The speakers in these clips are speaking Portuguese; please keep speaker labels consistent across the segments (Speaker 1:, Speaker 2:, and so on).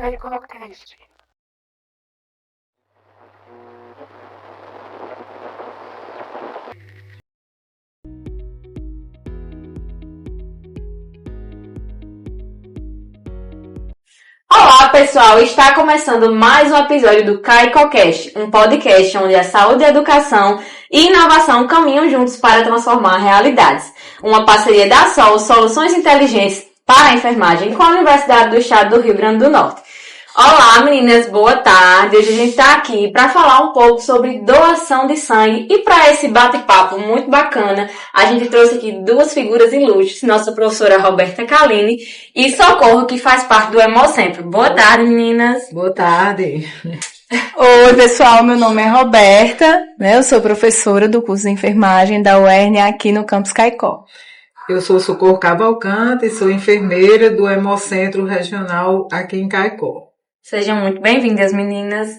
Speaker 1: CaicoCast.
Speaker 2: Olá pessoal, está começando mais um episódio do CaicoCast, um podcast onde a saúde, a educação e inovação caminham juntos para transformar realidades. Uma parceria da SOL, Soluções Inteligentes para a Enfermagem, com a Universidade do Estado do Rio Grande do Norte. Olá meninas, boa tarde. Hoje a gente está aqui para falar um pouco sobre doação de sangue e para esse bate-papo muito bacana, a gente trouxe aqui duas figuras ilustres, nossa professora Roberta Caline e Socorro, que faz parte do Hemocentro. Boa tarde, meninas.
Speaker 3: Boa tarde.
Speaker 4: Oi, pessoal, meu nome é Roberta, eu sou professora do curso de enfermagem da UERN aqui no campus Caicó.
Speaker 3: Eu sou Socorro Cavalcante, sou enfermeira do Hemocentro Regional aqui em Caicó.
Speaker 2: Sejam muito bem-vindas, meninas.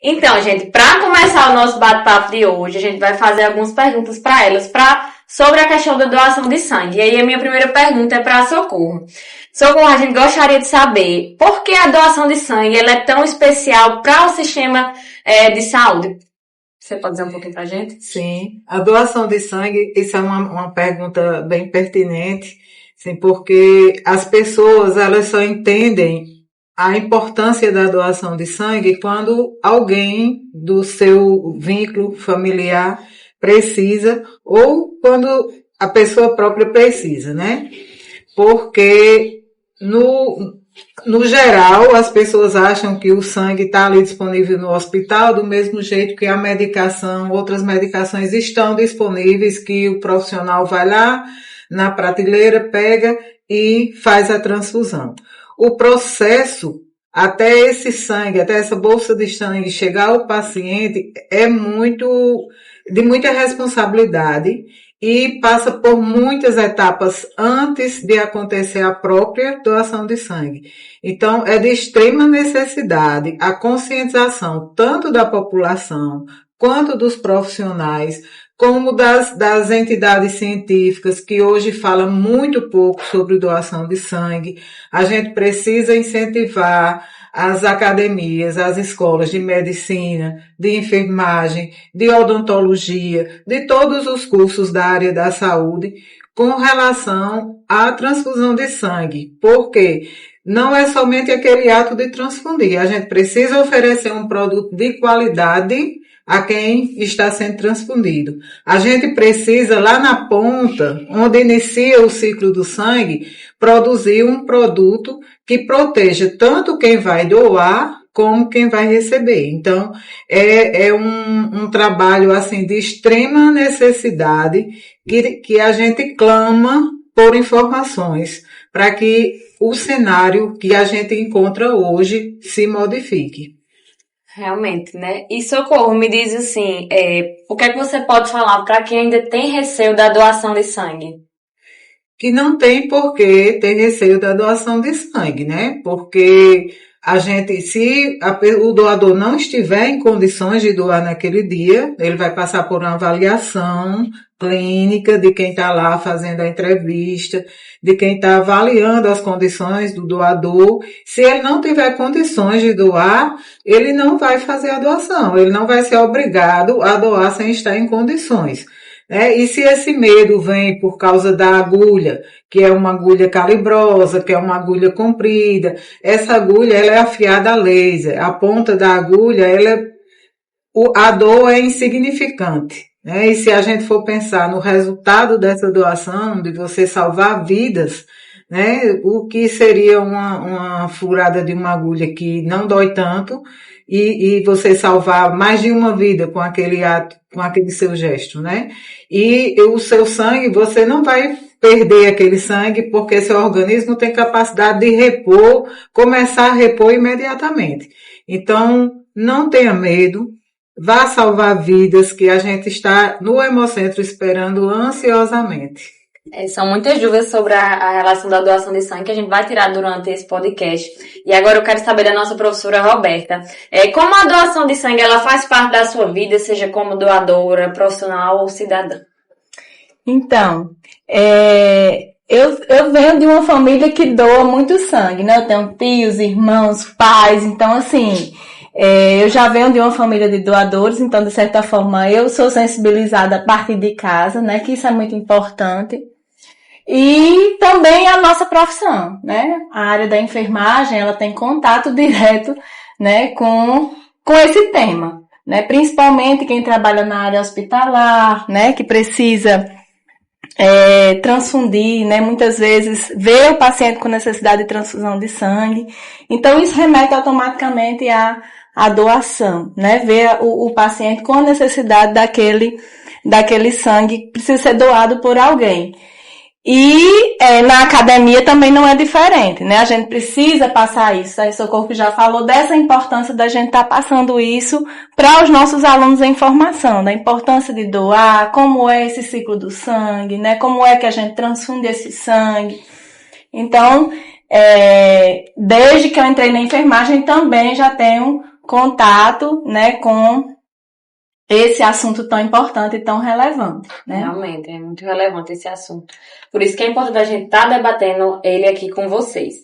Speaker 2: Então, gente, para começar o nosso bate-papo de hoje, a gente vai fazer algumas perguntas para elas sobre a questão da doação de sangue. E aí a minha primeira pergunta é para a Socorro. Socorro, a gente gostaria de saber por que a doação de sangue ela é tão especial para o sistema de saúde. Você pode dizer um pouquinho para a gente?
Speaker 3: Sim, a doação de sangue, isso é uma pergunta bem pertinente, sim, porque as pessoas elas só entendem a importância da doação de sangue quando alguém do seu vínculo familiar precisa ou quando a pessoa própria precisa, né? Porque no geral, as pessoas acham que o sangue está ali disponível no hospital do mesmo jeito que a medicação, outras medicações estão disponíveis, que o profissional vai lá na prateleira, pega e faz a transfusão. O processo, até esse sangue, até essa bolsa de sangue chegar ao paciente, é de muita responsabilidade e passa por muitas etapas antes de acontecer a própria doação de sangue. Então, é de extrema necessidade a conscientização tanto da população quanto dos profissionais, como das entidades científicas, que hoje falam muito pouco sobre doação de sangue. A gente precisa incentivar as academias, as escolas de medicina, de enfermagem, de odontologia, de todos os cursos da área da saúde, com relação à transfusão de sangue. Porque não é somente aquele ato de transfundir. A gente precisa oferecer um produto de qualidade a quem está sendo transfundido. A gente precisa, lá na ponta, onde inicia o ciclo do sangue, produzir um produto que proteja tanto quem vai doar como quem vai receber. Então, é um trabalho assim de extrema necessidade que a gente clama por informações para que o cenário que a gente encontra hoje se modifique.
Speaker 2: Realmente, né? E Socorro, me diz assim, o que é que você pode falar para quem ainda tem receio da doação de sangue?
Speaker 3: Que não tem por que ter receio da doação de sangue, né? Porque a gente, se o doador não estiver em condições de doar naquele dia, ele vai passar por uma avaliação clínica de quem está lá fazendo a entrevista, de quem está avaliando as condições do doador. Se ele não tiver condições de doar, ele não vai fazer a doação, ele não vai ser obrigado a doar sem estar em condições. E se esse medo vem por causa da agulha, que é uma agulha calibrosa, que é uma agulha comprida, essa agulha ela é afiada a laser, a ponta da agulha, a dor é insignificante. E se a gente for pensar no resultado dessa doação, de você salvar vidas, o que seria uma furada de uma agulha que não dói tanto e você salvar mais de uma vida com aquele ato, com aquele seu gesto, E o seu sangue, você não vai perder aquele sangue porque seu organismo tem capacidade de repor, começar a repor imediatamente. Então, não tenha medo. Vá salvar vidas, que a gente está no Hemocentro esperando ansiosamente.
Speaker 2: São muitas dúvidas sobre a relação da doação de sangue que a gente vai tirar durante esse podcast. E agora eu quero saber da nossa professora Roberta. Como a doação de sangue ela faz parte da sua vida, seja como doadora, profissional ou cidadã?
Speaker 4: Então, eu venho de uma família que doa muito sangue, né? Eu tenho tios, irmãos, pais, então assim, eu já venho de uma família de doadores, então de certa forma eu sou sensibilizada a partir de casa, né? Que isso é muito importante. E também a nossa profissão, né? A área da enfermagem, ela tem contato direto, né, com esse tema, né? Principalmente quem trabalha na área hospitalar, né, que precisa transfundir, né? Muitas vezes vê o paciente com necessidade de transfusão de sangue. Então isso remete automaticamente à doação, né? Ver o paciente com a necessidade daquele sangue que precisa ser doado por alguém. E na academia também não é diferente, né? A gente precisa passar isso. A Socorro já falou dessa importância da gente estar passando isso para os nossos alunos em formação, da importância de doar, como é esse ciclo do sangue, né? Como é que a gente transfunde esse sangue. Então, desde que eu entrei na enfermagem também já tenho contato, né, com esse assunto tão importante e tão relevante, né?
Speaker 2: Realmente, é muito relevante esse assunto. Por isso que é importante a gente estar debatendo ele aqui com vocês.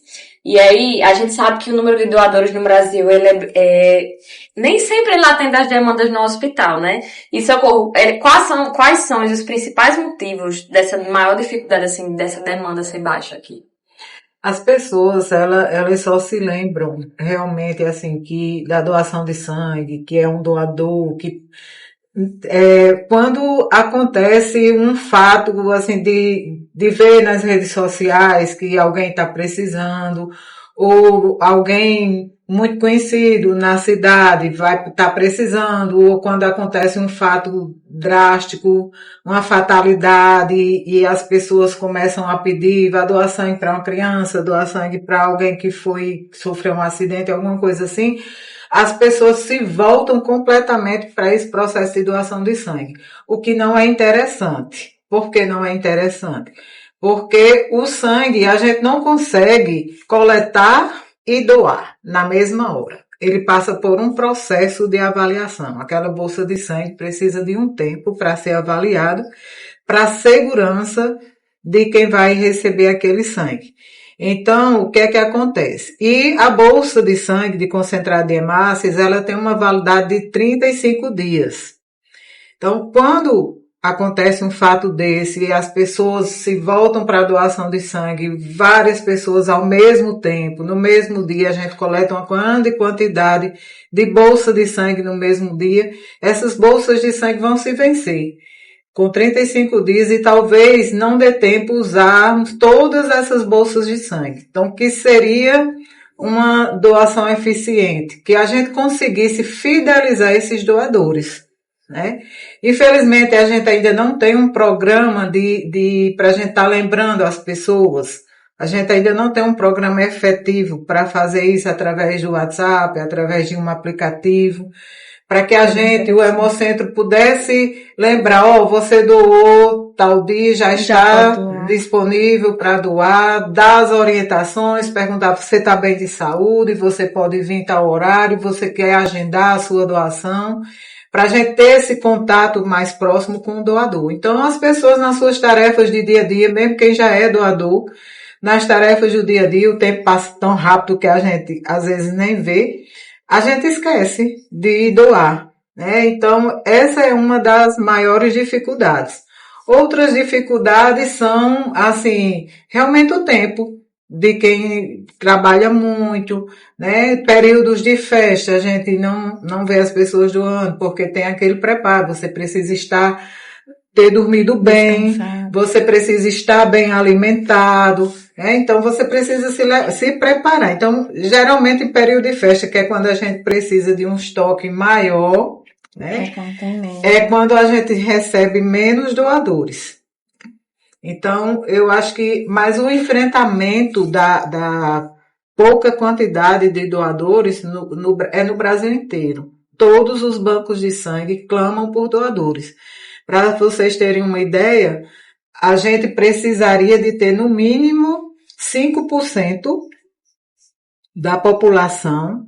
Speaker 2: E aí, a gente sabe que o número de doadores no Brasil, nem sempre ele atende às demandas no hospital, né? E Socorro, quais são os principais motivos dessa maior dificuldade, assim, dessa demanda ser baixa aqui?
Speaker 3: As pessoas, elas só se lembram realmente, assim, que da doação de sangue, que é um doador, que quando acontece um fato, assim, de ver nas redes sociais que alguém está precisando, ou alguém muito conhecido na cidade vai estar precisando, ou quando acontece um fato drástico, uma fatalidade, e as pessoas começam a pedir, vai doar sangue para uma criança, doar sangue para alguém que sofreu um acidente, alguma coisa assim, as pessoas se voltam completamente para esse processo de doação de sangue, o que não é interessante. Por que não é interessante? Porque o sangue a gente não consegue coletar e doar na mesma hora. Ele passa por um processo de avaliação. Aquela bolsa de sangue precisa de um tempo para ser avaliado, para a segurança de quem vai receber aquele sangue. Então, o que é que acontece? E a bolsa de sangue de concentrado de hemácias, ela tem uma validade de 35 dias. Então, quando acontece um fato desse e as pessoas se voltam para a doação de sangue, várias pessoas ao mesmo tempo, no mesmo dia, a gente coleta uma grande quantidade de bolsa de sangue no mesmo dia, essas bolsas de sangue vão se vencer com 35 dias e talvez não dê tempo usarmos todas essas bolsas de sangue. Então, que seria uma doação eficiente? Que a gente conseguisse fidelizar esses doadores, né? Infelizmente, a gente ainda não tem um programa para a gente estar lembrando as pessoas. A gente ainda não tem um programa efetivo para fazer isso através do WhatsApp, através de um aplicativo, para que a gente, o Hemocentro, pudesse lembrar, você doou tal dia, já está disponível para doar, dar as orientações, perguntar, você está bem de saúde, você pode vir tal horário, você quer agendar a sua doação, para a gente ter esse contato mais próximo com o doador. Então, as pessoas nas suas tarefas de dia a dia, mesmo quem já é doador, nas tarefas do dia a dia, o tempo passa tão rápido que a gente às vezes nem vê, a gente esquece de doar, né? Então, essa é uma das maiores dificuldades. Outras dificuldades são, assim, realmente o tempo de quem trabalha muito, né? Períodos de festa, a gente não vê as pessoas doando, porque tem aquele preparo, você precisa ter dormido bem, você precisa estar bem alimentado, né? Então você precisa se preparar. Então, geralmente em período de festa, que é quando a gente precisa de um estoque maior, né? É quando a gente recebe menos doadores. Então, eu acho que mais o enfrentamento da pouca quantidade de doadores é no Brasil inteiro. Todos os bancos de sangue clamam por doadores. Para vocês terem uma ideia, a gente precisaria de ter no mínimo 5% da população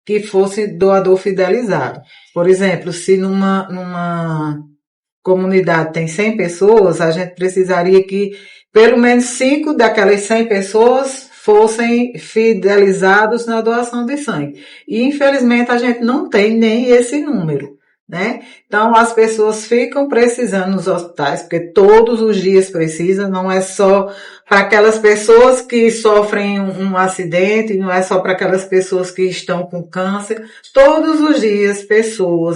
Speaker 3: que fosse doador fidelizado. Por exemplo, se numa comunidade tem 100 pessoas, a gente precisaria que pelo menos 5 daquelas 100 pessoas fossem fidelizados na doação de sangue. E, infelizmente, a gente não tem nem esse número, né? Então, as pessoas ficam precisando nos hospitais, porque todos os dias precisam, não é só para aquelas pessoas que sofrem um acidente, não é só para aquelas pessoas que estão com câncer. Todos os dias,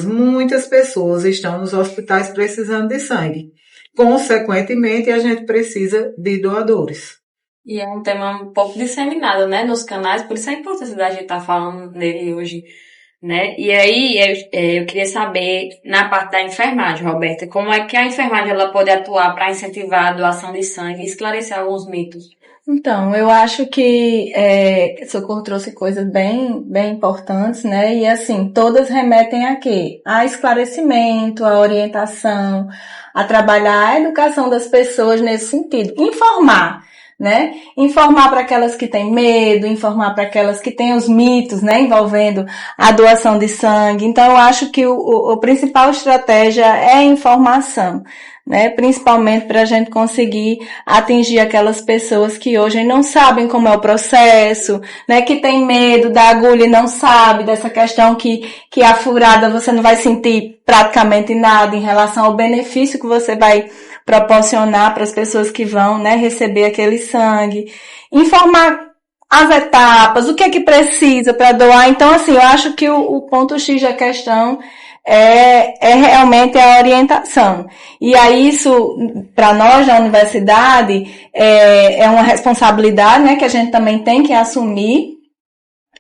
Speaker 3: muitas pessoas estão nos hospitais precisando de sangue. Consequentemente, a gente precisa de doadores.
Speaker 2: E é um tema um pouco disseminado, né, nos canais, por isso a importância da gente estar falando nele hoje, né? E aí, eu queria saber, na parte da enfermagem, Roberta, como é que a enfermagem ela pode atuar para incentivar a doação de sangue e esclarecer alguns mitos?
Speaker 4: Então, eu acho que Socorro trouxe coisas bem importantes, né? E assim, todas remetem a quê? A esclarecimento, a orientação, a trabalhar a educação das pessoas nesse sentido. Informar, né? Informar para aquelas que têm medo, informar para aquelas que têm os mitos, né? Envolvendo a doação de sangue. Então, eu acho que a principal estratégia é a informação, né? Principalmente para a gente conseguir atingir aquelas pessoas que hoje não sabem como é o processo, né? Que tem medo da agulha e não sabe dessa questão que a furada você não vai sentir praticamente nada em relação ao benefício que você vai proporcionar para as pessoas que vão, né, receber aquele sangue. Informar as etapas, o que é que precisa para doar. Então, assim, eu acho que o ponto X da questão é realmente a orientação. E aí isso, para nós da universidade, é uma responsabilidade, né, que a gente também tem que assumir,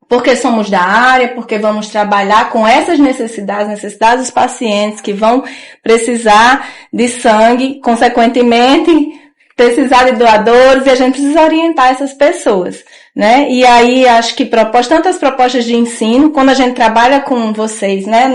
Speaker 4: porque somos da área, porque vamos trabalhar com essas necessidades dos pacientes que vão precisar de sangue, consequentemente, precisar de doadores, e a gente precisa orientar essas pessoas, né? E aí, acho que tantas propostas de ensino, quando a gente trabalha com vocês, né,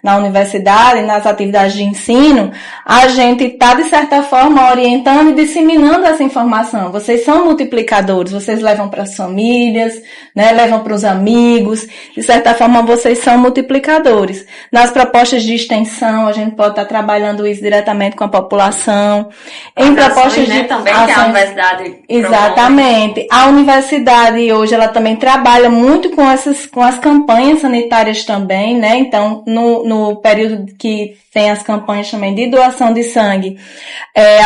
Speaker 4: na universidade, nas atividades de ensino, a gente está, de certa forma, orientando e disseminando essa informação. Vocês são multiplicadores, vocês levam para as famílias, né, levam para os amigos, de certa forma, vocês são multiplicadores. Nas propostas de extensão, a gente pode estar trabalhando isso diretamente com a população. Em propostas de
Speaker 2: também que a universidade
Speaker 4: exatamente. A universidade hoje ela também trabalha muito com as campanhas sanitárias também, né? Então, no período que tem as campanhas também de doação de sangue,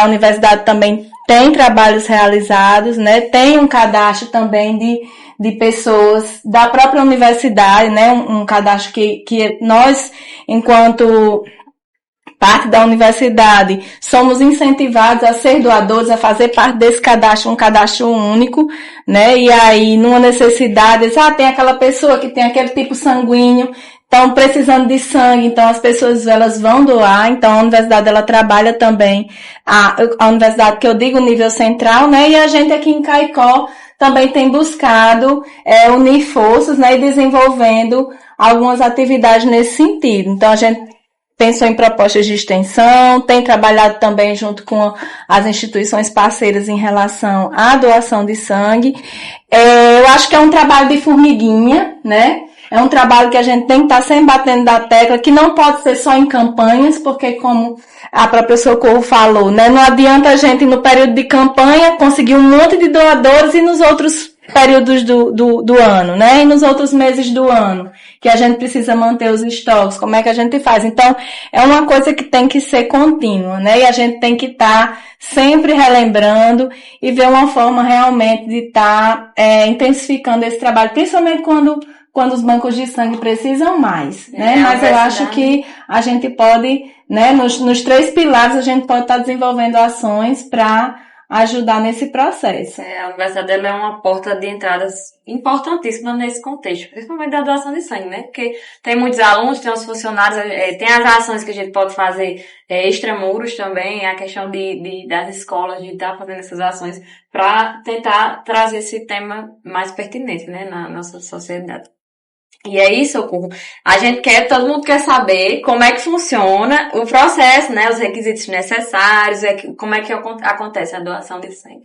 Speaker 4: a universidade também tem trabalhos realizados, né? Tem um cadastro também de pessoas da própria universidade, né? Um cadastro que nós, enquanto parte da universidade, somos incentivados a ser doadores, a fazer parte desse cadastro, um cadastro único, né? E aí, numa necessidade, tem aquela pessoa que tem aquele tipo sanguíneo, estão precisando de sangue, então as pessoas elas vão doar, então a universidade ela trabalha também, a universidade que eu digo nível central, né? E a gente aqui em Caicó também tem buscado unir forças, né? E desenvolvendo algumas atividades nesse sentido. Então a gente pensou em propostas de extensão, tem trabalhado também junto com as instituições parceiras em relação à doação de sangue. Eu acho que é um trabalho de formiguinha, né? É um trabalho que a gente tem que estar sempre batendo da tecla, que não pode ser só em campanhas, porque como a própria Socorro falou, né? Não adianta a gente, no período de campanha, conseguir um monte de doadores e nos outros períodos do ano, né? E nos outros meses do ano, que a gente precisa manter os estoques, como é que a gente faz? Então, é uma coisa que tem que ser contínua, né? E a gente tem que estar sempre relembrando e ver uma forma realmente de estar intensificando esse trabalho, principalmente quando os bancos de sangue precisam mais, né? Mas eu acho que a gente pode, né, nos 3 pilares, a gente pode estar desenvolvendo ações para ajudar nesse processo.
Speaker 2: A universidade ela é uma porta de entradas importantíssima nesse contexto, principalmente da doação de sangue, né? Porque tem muitos alunos, tem os funcionários, tem as ações que a gente pode fazer extramuros também, a questão das escolas, de estar fazendo essas ações para tentar trazer esse tema mais pertinente, né, na nossa sociedade. E é isso, Socorro. Todo mundo quer saber como é que funciona o processo, né? Os requisitos necessários, como é que acontece a doação de sangue.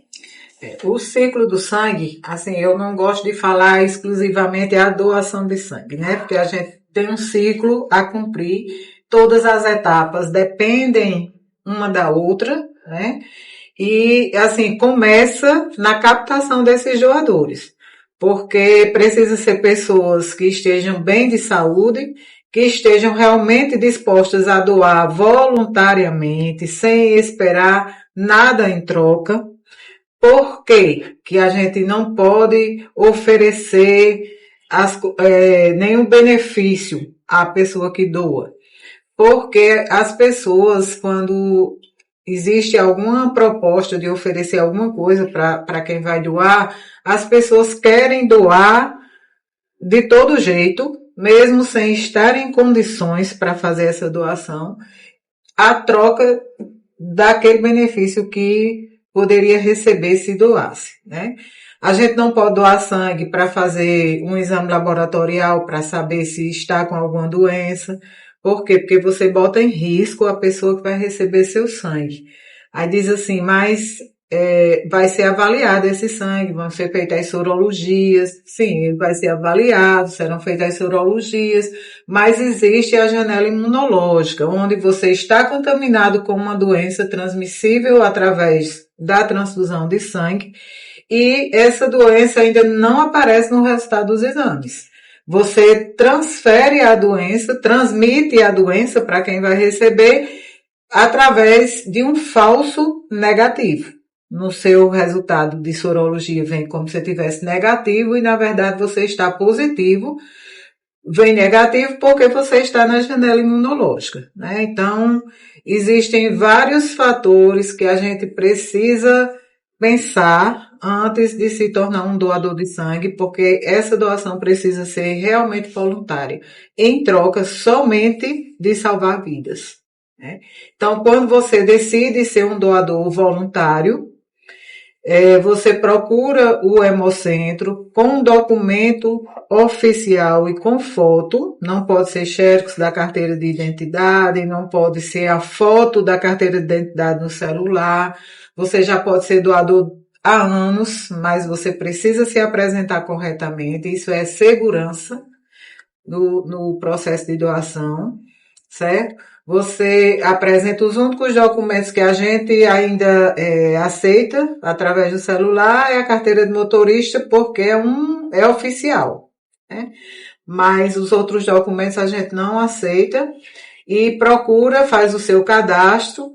Speaker 3: O ciclo do sangue, assim, eu não gosto de falar exclusivamente a doação de sangue, né? Porque a gente tem um ciclo a cumprir, todas as etapas dependem uma da outra, né? E, assim, começa na captação desses doadores, porque precisa ser pessoas que estejam bem de saúde, que estejam realmente dispostas a doar voluntariamente, sem esperar nada em troca. Por quê que a gente não pode oferecer nenhum benefício à pessoa que doa? Porque as pessoas, quando existe alguma proposta de oferecer alguma coisa para quem vai doar, as pessoas querem doar de todo jeito, mesmo sem estar em condições para fazer essa doação, a troca daquele benefício que poderia receber se doasse, né? A gente não pode doar sangue para fazer um exame laboratorial para saber se está com alguma doença. Por quê? Porque você bota em risco a pessoa que vai receber seu sangue. Aí diz assim, mas vai ser avaliado esse sangue, vão ser feitas as sorologias. Sim, ele vai ser avaliado, serão feitas as sorologias, mas existe a janela imunológica, onde você está contaminado com uma doença transmissível através da transfusão de sangue, e essa doença ainda não aparece no resultado dos exames. Você transfere a doença, transmite a doença para quem vai receber através de um falso negativo. No seu resultado de sorologia vem como se tivesse negativo e na verdade você está positivo. Vem negativo porque você está na janela imunológica, né? Então, existem vários fatores que a gente precisa pensar antes de se tornar um doador de sangue, porque essa doação precisa ser realmente voluntária, em troca somente de salvar vidas, né? Então, quando você decide ser um doador voluntário, você procura o Hemocentro com um documento oficial e com foto, não pode ser xerox da carteira de identidade, não pode ser a foto da carteira de identidade no celular. Você já pode ser doador há anos, mas você precisa se apresentar corretamente, isso é segurança no processo de doação, certo? Você apresenta os únicos documentos que a gente ainda aceita através do celular, é a carteira de motorista, porque é oficial, né? Mas os outros documentos a gente não aceita e procura, faz o seu cadastro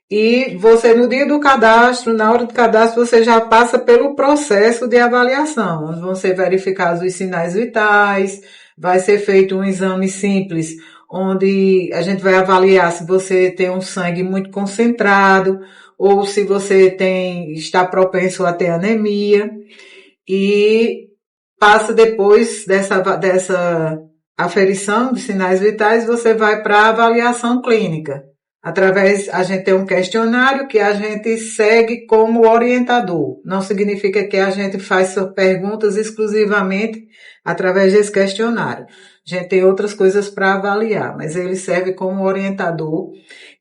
Speaker 3: e você no dia do cadastro, na hora do cadastro, você já passa pelo processo de avaliação, onde vão ser verificados os sinais vitais, vai ser feito um exame simples, onde a gente vai avaliar se você tem um sangue muito concentrado ou se você está propenso a ter anemia, e passa depois dessa aferição de sinais vitais, você vai para a avaliação clínica. A gente tem um questionário que a gente segue como orientador. Não significa que a gente faz perguntas exclusivamente através desse questionário. A gente tem outras coisas para avaliar, mas ele serve como orientador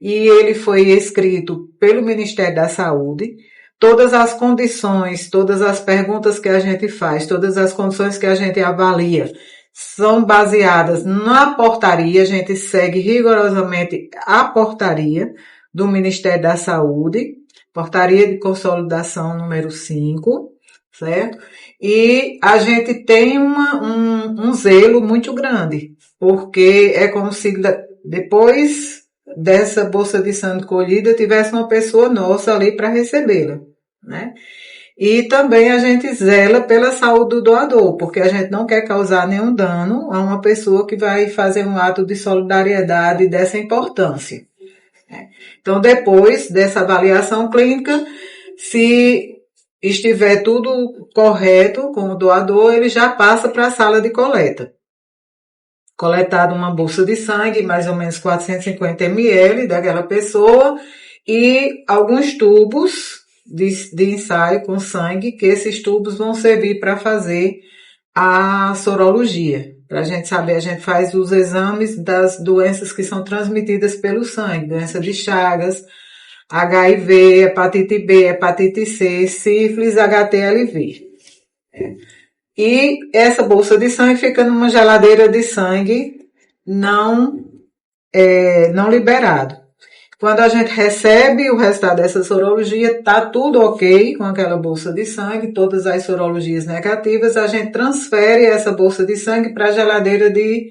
Speaker 3: e ele foi escrito pelo Ministério da Saúde. Todas as condições, todas as perguntas que a gente faz, todas as condições que a gente avalia são baseadas na portaria, a gente segue rigorosamente a portaria do Ministério da Saúde, portaria de consolidação número 5, certo? E a gente tem um zelo muito grande, porque é como se depois dessa bolsa de sangue colhida tivesse uma pessoa nossa ali para recebê-la, né? E também a gente zela pela saúde do doador, porque a gente não quer causar nenhum dano a uma pessoa que vai fazer um ato de solidariedade dessa importância. Então, depois dessa avaliação clínica, se estiver tudo correto com o doador, ele já passa para a sala de coleta. Coletado uma bolsa de sangue, mais ou menos 450 ml daquela pessoa, e alguns tubos de ensaio com sangue, que esses tubos vão servir para fazer a sorologia. Para a gente saber, a gente faz os exames das doenças que são transmitidas pelo sangue, doença de Chagas, HIV, hepatite B, hepatite C, sífilis, HTLV. E essa bolsa de sangue fica numa geladeira de sangue não liberado. Quando a gente recebe o resultado dessa sorologia, está tudo ok com aquela bolsa de sangue, todas as sorologias negativas, a gente transfere essa bolsa de sangue para a geladeira de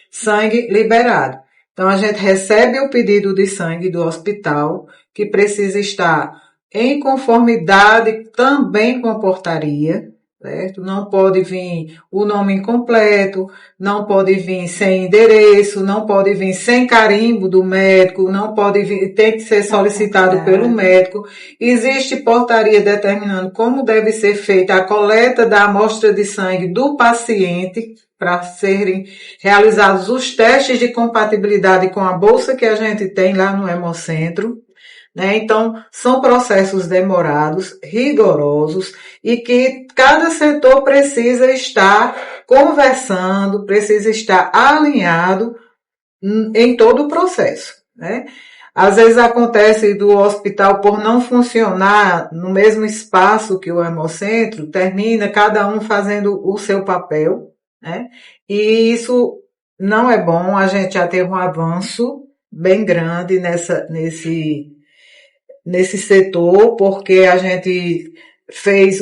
Speaker 3: sangue liberado. Então, a gente recebe o pedido de sangue do hospital, que precisa estar em conformidade também com a portaria, certo? Não pode vir o nome incompleto, não pode vir sem endereço, não pode vir sem carimbo do médico, não pode vir, tem que ser solicitado pelo médico. Existe portaria determinando como deve ser feita a coleta da amostra de sangue do paciente, para serem realizados os testes de compatibilidade com a bolsa que a gente tem lá no Hemocentro. Né? Então, são processos demorados, rigorosos e que cada setor precisa estar conversando, precisa estar alinhado em todo o processo. Né? Às vezes acontece do hospital, por não funcionar no mesmo espaço que o Hemocentro, termina cada um fazendo o seu papel, né? E isso não é bom. A gente já teve um avanço bem grande nesse setor, porque a gente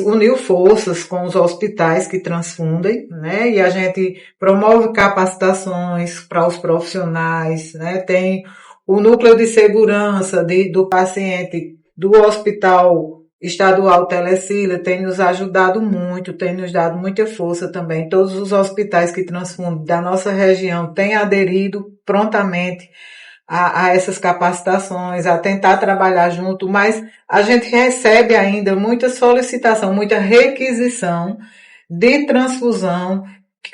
Speaker 3: uniu forças com os hospitais que transfundem, né? E a gente promove capacitações para os profissionais, né? Tem o núcleo de segurança do paciente do Hospital Estadual Telecila, tem nos ajudado muito, tem nos dado muita força também. Todos os hospitais que transfundem da nossa região têm aderido prontamente a essas capacitações, a tentar trabalhar junto, mas a gente recebe ainda muita solicitação, muita requisição de transfusão,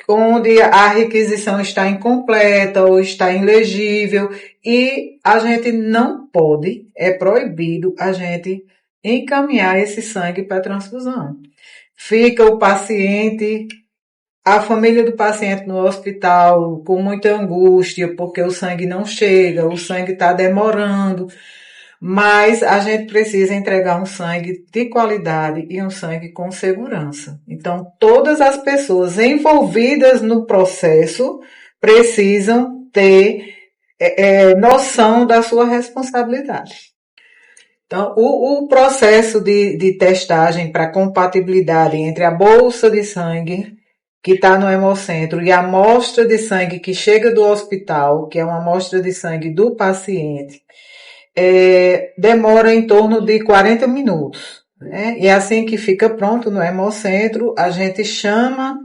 Speaker 3: onde a requisição está incompleta ou está ilegível, e a gente não pode, é proibido a gente encaminhar esse sangue para transfusão. Fica o paciente, a família do paciente no hospital com muita angústia, porque o sangue não chega, o sangue está demorando, mas a gente precisa entregar um sangue de qualidade e um sangue com segurança. Então, todas as pessoas envolvidas no processo precisam ter noção da sua responsabilidade. Então, o processo de testagem para compatibilidade entre a bolsa de sangue que está no Hemocentro e a amostra de sangue que chega do hospital, que é uma amostra de sangue do paciente, demora em torno de 40 minutos. Né? E assim que fica pronto no Hemocentro, a gente chama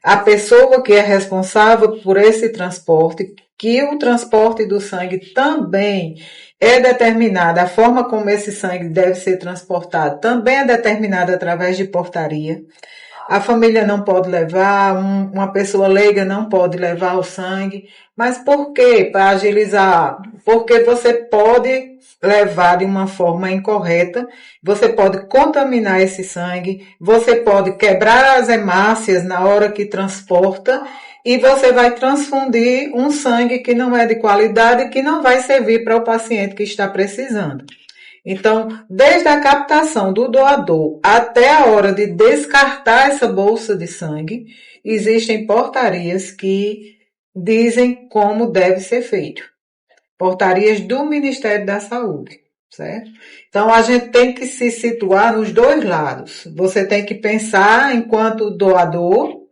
Speaker 3: a pessoa que é responsável por esse transporte, que o transporte do sangue também é determinado, a forma como esse sangue deve ser transportado também é determinada através de portaria. A família não pode levar, uma pessoa leiga não pode levar o sangue. Mas por quê? Para agilizar. Porque você pode levar de uma forma incorreta, você pode contaminar esse sangue, você pode quebrar as hemácias na hora que transporta e você vai transfundir um sangue que não é de qualidade e que não vai servir para o paciente que está precisando. Então, desde a captação do doador até a hora de descartar essa bolsa de sangue, existem portarias que dizem como deve ser feito. Portarias do Ministério da Saúde, certo? Então, a gente tem que se situar nos dois lados. Você tem que pensar enquanto doador,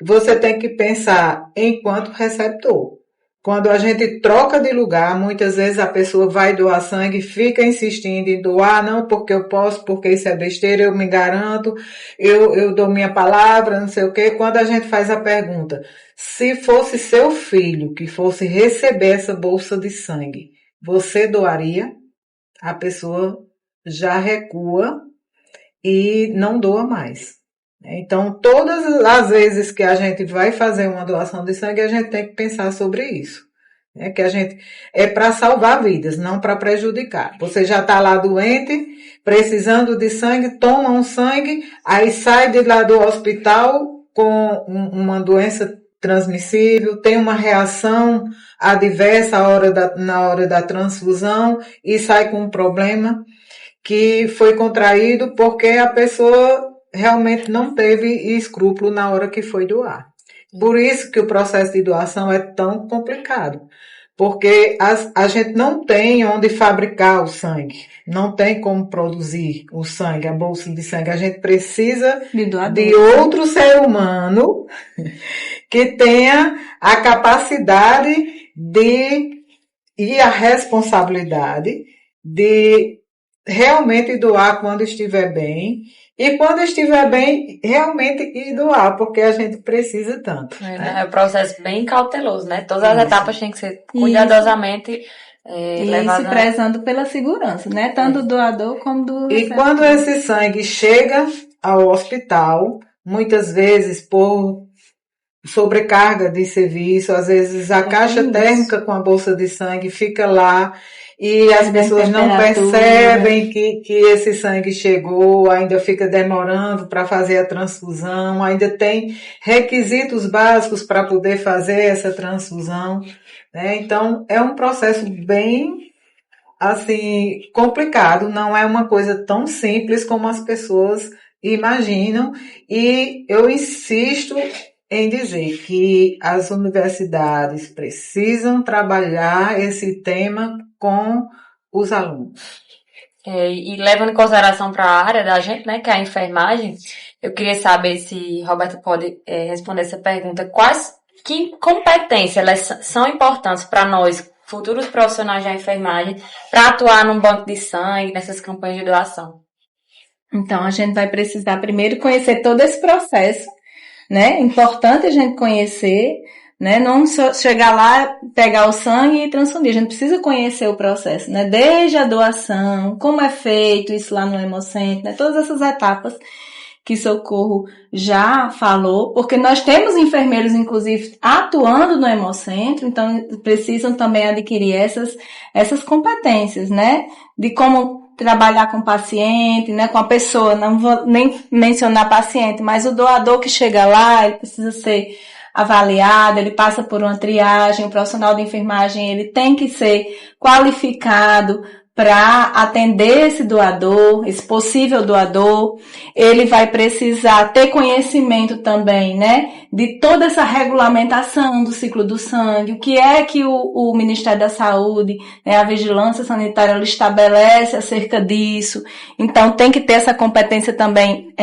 Speaker 3: você tem que pensar enquanto receptor. Quando a gente troca de lugar, muitas vezes a pessoa vai doar sangue e fica insistindo em doar, não porque eu posso, porque isso é besteira, eu me garanto, eu dou minha palavra, não sei o quê. Quando a gente faz a pergunta, se fosse seu filho que fosse receber essa bolsa de sangue, você doaria? A pessoa já recua e não doa mais. Então, todas as vezes que a gente vai fazer uma doação de sangue, a gente tem que pensar sobre isso. Que a gente é para salvar vidas, não para prejudicar. Você já está lá doente, precisando de sangue, toma um sangue, aí sai de lá do hospital com uma doença transmissível, tem uma reação adversa na hora da transfusão e sai com um problema que foi contraído porque a pessoa realmente não teve escrúpulo na hora que foi doar. Por isso que o processo de doação é tão complicado. porque a gente não tem onde fabricar o sangue, não tem como produzir o sangue, a bolsa de sangue. A gente precisa de outro ser humano que tenha a capacidade e a responsabilidade de realmente doar quando estiver bem. E quando estiver bem, realmente ir doar, porque a gente precisa tanto.
Speaker 2: É um processo bem cauteloso, né? Todas as etapas têm que ser cuidadosamente
Speaker 4: levadas. E se prezando pela segurança, né? Tanto do doador como do receptor.
Speaker 3: E quando esse sangue chega ao hospital, muitas vezes por sobrecarga de serviço, às vezes a caixa térmica com a bolsa de sangue fica lá, e as pessoas não percebem que esse sangue chegou, ainda fica demorando para fazer a transfusão, ainda tem requisitos básicos para poder fazer essa transfusão, né? Então, é um processo bem, assim, complicado, não é uma coisa tão simples como as pessoas imaginam, e eu insisto em dizer que as universidades precisam trabalhar esse tema com os alunos.
Speaker 2: E levando em consideração para a área da gente, né, que é a enfermagem, eu queria saber se Roberto pode responder essa pergunta. Que competências elas são importantes para nós, futuros profissionais da enfermagem, para atuar num banco de sangue, nessas campanhas de doação?
Speaker 4: Então, a gente vai precisar primeiro conhecer todo esse processo, né? Importante a gente conhecer, né? Não só chegar lá, pegar o sangue e transfundir. A gente precisa conhecer o processo, né? Desde a doação, como é feito isso lá no Hemocentro, né? Todas essas etapas que Socorro já falou, porque nós temos enfermeiros, inclusive, atuando no Hemocentro, então precisam também adquirir essas competências, né? De como trabalhar com o paciente, né, com a pessoa, não vou nem mencionar paciente, mas o doador que chega lá, ele precisa ser avaliado, ele passa por uma triagem, o profissional de enfermagem, ele tem que ser qualificado para atender esse doador, esse possível doador. Ele vai precisar ter conhecimento também, né, de toda essa regulamentação do ciclo do sangue, o que é que o Ministério da Saúde, né, a vigilância sanitária, ela estabelece acerca disso. Então, tem que ter essa competência também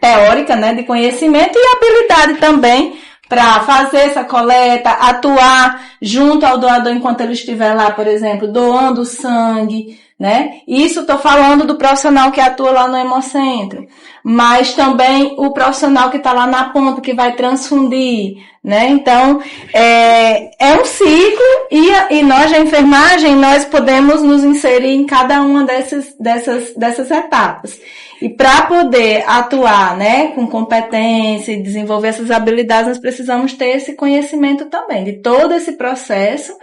Speaker 4: teórica, né, de conhecimento e habilidade também para fazer essa coleta, atuar junto ao doador enquanto ele estiver lá, por exemplo, doando sangue, né? Isso estou falando do profissional que atua lá no Hemocentro, mas também o profissional que está lá na ponta, que vai transfundir, né? Então, é um ciclo e nós da enfermagem, nós podemos nos inserir em cada uma dessas etapas. E para poder atuar, né, com competência e desenvolver essas habilidades, nós precisamos ter esse conhecimento também de todo esse processo,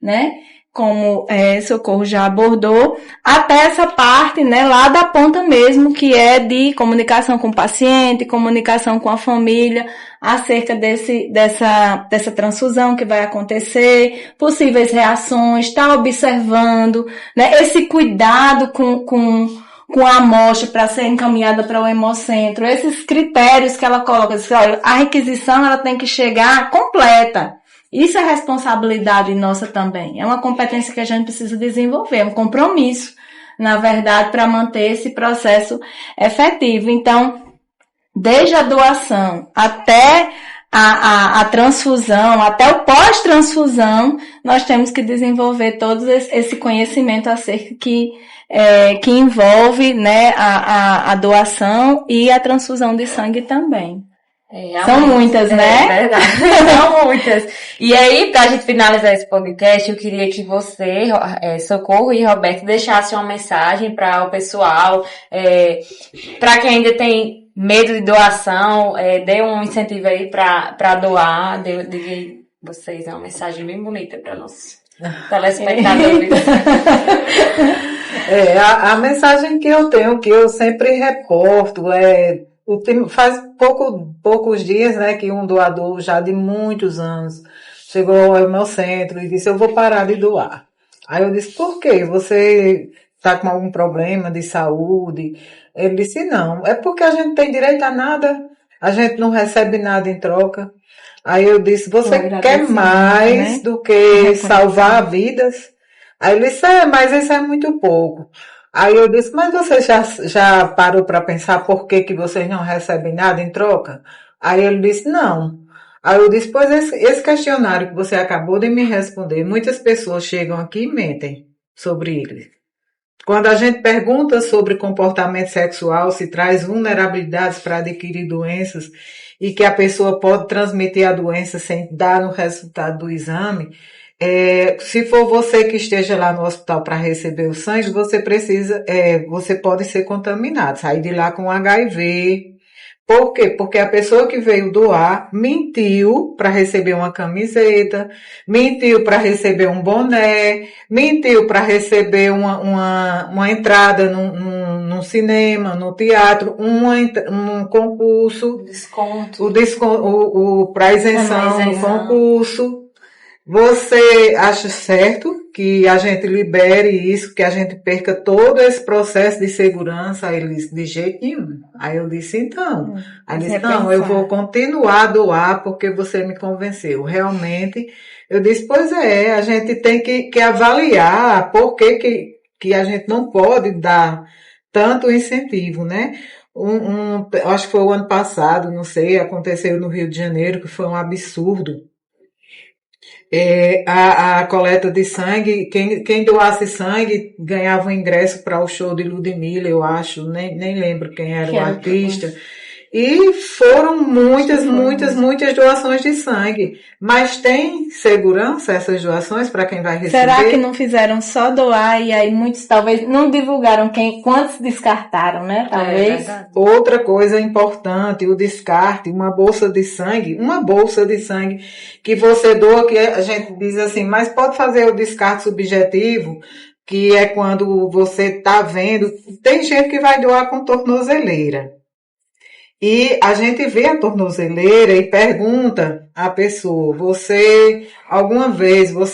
Speaker 4: né, como Socorro já abordou, até essa parte, né, lá da ponta mesmo, que é de comunicação com o paciente, comunicação com a família, acerca dessa transfusão que vai acontecer, possíveis reações, estar observando, né, esse cuidado com a amostra para ser encaminhada para o Hemocentro, esses critérios que ela coloca, olha, a requisição ela tem que chegar completa. Isso é responsabilidade nossa também. É uma competência que a gente precisa desenvolver, é um compromisso, na verdade, para manter esse processo efetivo. Então, desde a doação até a transfusão, até o pós-transfusão, nós temos que desenvolver todo esse conhecimento acerca que envolve, né, a doação e a transfusão de sangue também. São muitas, né?
Speaker 2: É verdade, são muitas. E aí, pra gente finalizar esse podcast, eu queria que você, Socorro e Roberto, deixassem uma mensagem para o pessoal, para quem ainda tem medo de doação, dê um incentivo aí para doar, dê vocês uma mensagem bem bonita para nossos telespectadores.
Speaker 3: A mensagem que eu tenho, que eu sempre reporto, faz poucos dias, né, que um doador já de muitos anos chegou ao meu centro e disse, eu vou parar de doar. Aí eu disse, por quê? Você está com algum problema de saúde? Ele disse, não, é porque a gente não tem direito a nada. a gente não recebe nada em troca. Aí eu disse, você quer mais, né, do que salvar vidas? Aí ele disse, mas isso é muito pouco. Aí eu disse, mas você já parou para pensar por que vocês não recebem nada em troca? Aí ele disse, não. Aí eu disse, pois esse questionário que você acabou de me responder, muitas pessoas chegam aqui e mentem sobre ele. Quando a gente pergunta sobre comportamento sexual, se traz vulnerabilidades para adquirir doenças e que a pessoa pode transmitir a doença sem dar no resultado do exame, se for você que esteja lá no hospital para receber o sangue, você pode ser contaminado, sair de lá com HIV. Por quê? Porque a pessoa que veio doar mentiu para receber uma camiseta, mentiu para receber um boné, mentiu para receber uma entrada num cinema, no teatro, um concurso, para isenção no concurso. Você acha certo que a gente libere isso, que a gente perca todo esse processo de segurança? Aí ele disse, de jeito nenhum. Aí eu disse, então. Aí ele disse, não, eu vou continuar a doar porque você me convenceu. Realmente, eu disse, pois a gente tem que avaliar por que a gente não pode dar tanto incentivo, né? Acho que foi o ano passado, não sei, aconteceu no Rio de Janeiro, que foi um absurdo. A coleta de sangue, quem doasse sangue ganhava um ingresso para o show de Ludmilla, eu acho, nem lembro quem era o artista. E foram muitas doações de sangue. Mas tem segurança essas doações para quem vai receber?
Speaker 4: Será que não fizeram só doar e aí muitos talvez não divulgaram quantos descartaram, né? Talvez.
Speaker 3: Outra coisa importante, o descarte, uma bolsa de sangue que você doa, que a gente diz assim, mas pode fazer o descarte subjetivo, que é quando você está vendo. Tem gente que vai doar com tornozeleira. E a gente vê a tornozeleira e pergunta à pessoa, alguma vez, o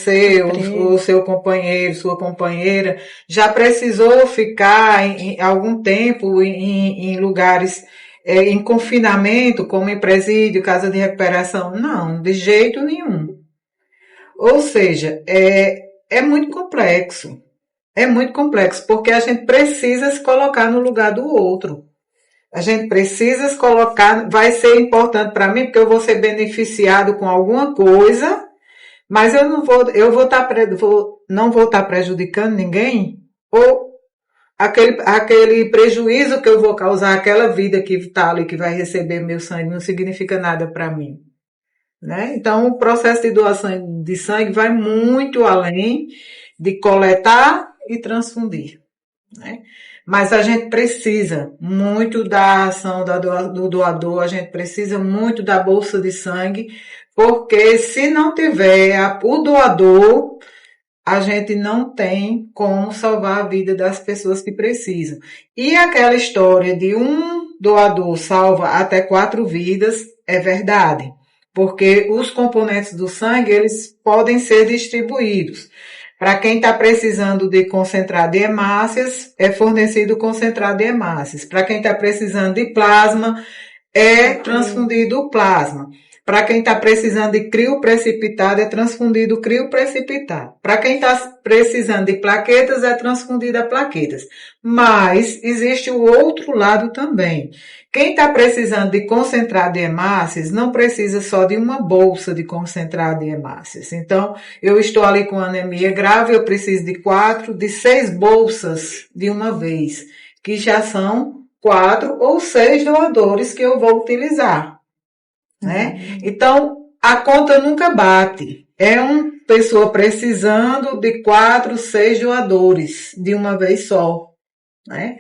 Speaker 3: seu companheiro, sua companheira, já precisou ficar em algum tempo em lugares, em confinamento, como em presídio, casa de recuperação? Não, de jeito nenhum. Ou seja, é muito complexo. É muito complexo, porque a gente precisa se colocar no lugar do outro. A gente precisa se colocar, vai ser importante para mim, porque eu vou ser beneficiado com alguma coisa, mas eu não vou estar prejudicando ninguém, ou aquele prejuízo que eu vou causar àquela vida que está ali, que vai receber meu sangue, não significa nada para mim. Né? Então, o processo de doação de sangue vai muito além de coletar e transfundir. Né? Mas a gente precisa muito da ação do doador, a gente precisa muito da bolsa de sangue, porque se não tiver o doador, a gente não tem como salvar a vida das pessoas que precisam. E aquela história de um doador salva até 4 vidas é verdade, porque os componentes do sangue, eles podem ser distribuídos. Para quem está precisando de concentrado de hemácias, é fornecido concentrado de hemácias. Para quem está precisando de plasma, é transfundido o plasma. Para quem está precisando de crio precipitado, é transfundido o crio precipitado. Para quem está precisando de plaquetas, é transfundido a plaquetas. Mas existe o outro lado também. Quem está precisando de concentrado de hemácias não precisa só de uma bolsa de concentrado de hemácias. Então, eu estou ali com anemia grave, eu preciso de 6 bolsas de uma vez, que já são 4 ou 6 doadores que eu vou utilizar. Né? Então, a conta nunca bate. É uma pessoa precisando de 4, 6 doadores de uma vez só. Né?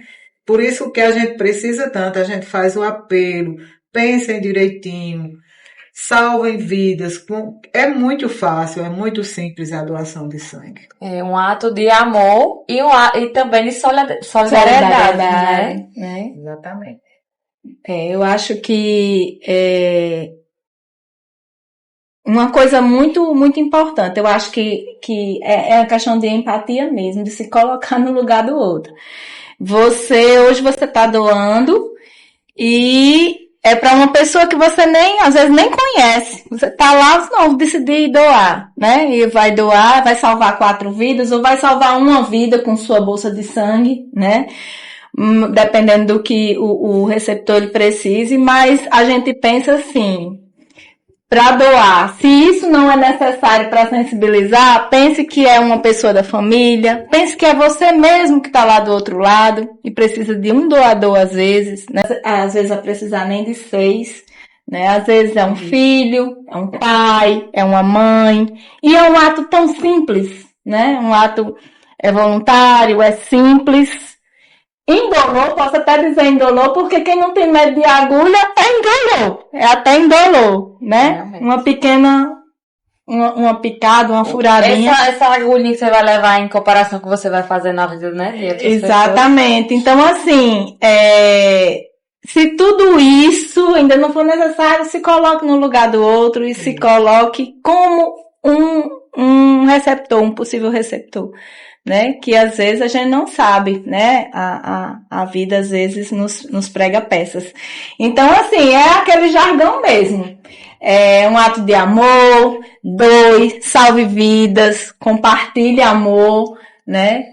Speaker 3: Por isso que a gente precisa tanto, a gente faz o apelo, pensem direitinho, salvem vidas. É muito fácil, é muito simples a doação de sangue.
Speaker 2: É um ato de amor e também de solidariedade.
Speaker 3: Né? Exatamente.
Speaker 4: Eu acho que uma coisa muito, muito importante, eu acho que é a questão de empatia mesmo, de se colocar no lugar do outro. Hoje você está doando e é para uma pessoa que você às vezes nem conhece. Você tá lá, não, decidi doar, né? E vai doar, vai salvar 4 vidas, ou vai salvar uma vida com sua bolsa de sangue, né? Dependendo do que o receptor ele precise, mas a gente pensa assim, para doar, se isso não é necessário para sensibilizar, pense que é uma pessoa da família, pense que é você mesmo que está lá do outro lado e precisa de um doador às vezes, né? Às vezes vai precisar nem de 6, né? Às vezes é um filho, é um pai, é uma mãe, e é um ato tão simples, né? Um ato é voluntário, é simples. Indolor, posso até dizer indolor, porque quem não tem medo de agulha é indolor, é até indolor, né?
Speaker 2: Realmente.
Speaker 4: Uma pequena, uma picada, uma furadinha.
Speaker 2: Essa agulhinha que você vai levar em comparação com o que você vai fazer na vida, né? De outras
Speaker 4: Exatamente.
Speaker 2: pessoas.
Speaker 4: Então, assim, se tudo isso ainda não for necessário, se coloque no lugar do outro e se coloque como um receptor, um possível receptor. Né? Que às vezes a gente não sabe, né? A vida às vezes nos prega peças. Então, assim, é aquele jargão mesmo. É um ato de amor, doe, salve vidas, compartilhe amor, né?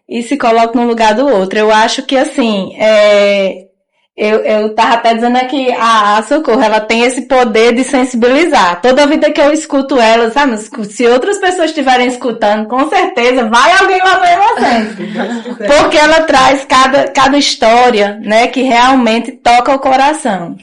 Speaker 4: E se coloque no lugar do outro. Eu acho que, assim, eu tava até dizendo aqui, a Socorro, ela tem esse poder de sensibilizar. Toda vida que eu escuto ela, sabe, se outras pessoas estiverem escutando, com certeza vai alguém lá no Hemocentro. Porque ela traz cada história, né, que realmente toca o coração.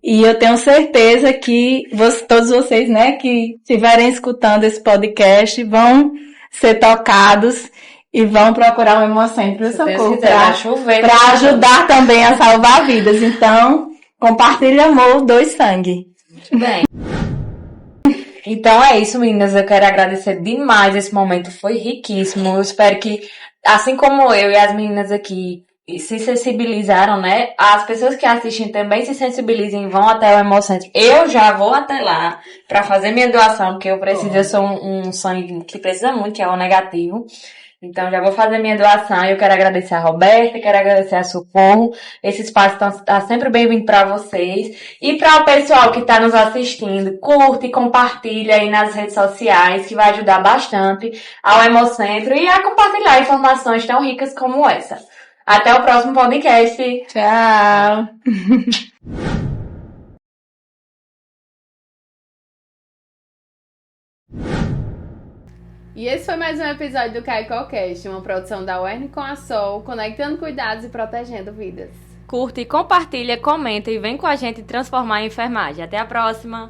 Speaker 4: E eu tenho certeza que todos vocês, né, que estiverem escutando esse podcast vão ser tocados e vão procurar o Hemocentro do Socorro para ajudar também a salvar vidas. Então, compartilhe amor, doe sangue.
Speaker 2: Muito bem. Então é isso, meninas. Eu quero agradecer demais. Esse momento foi riquíssimo. Eu espero que, assim como eu e as meninas aqui se sensibilizaram, né? As pessoas que assistem também se sensibilizem e vão até o Hemocentro. Eu já vou até lá para fazer minha doação, porque eu preciso, eu sou um sangue que precisa muito, que é o negativo. Então, já vou fazer minha doação. Eu quero agradecer a Roberta, quero agradecer a Socorro. Esse espaço está sempre bem-vindo para vocês. E para o pessoal que está nos assistindo, curte e compartilha aí nas redes sociais, que vai ajudar bastante ao Hemocentro e a compartilhar informações tão ricas como essa. Até o próximo podcast.
Speaker 4: Tchau!
Speaker 1: E esse foi mais um episódio do CaiCoCast, uma produção da UERN com a Sol, conectando cuidados e protegendo vidas.
Speaker 2: Curte, compartilha, comenta e vem com a gente transformar a enfermagem. Até a próxima!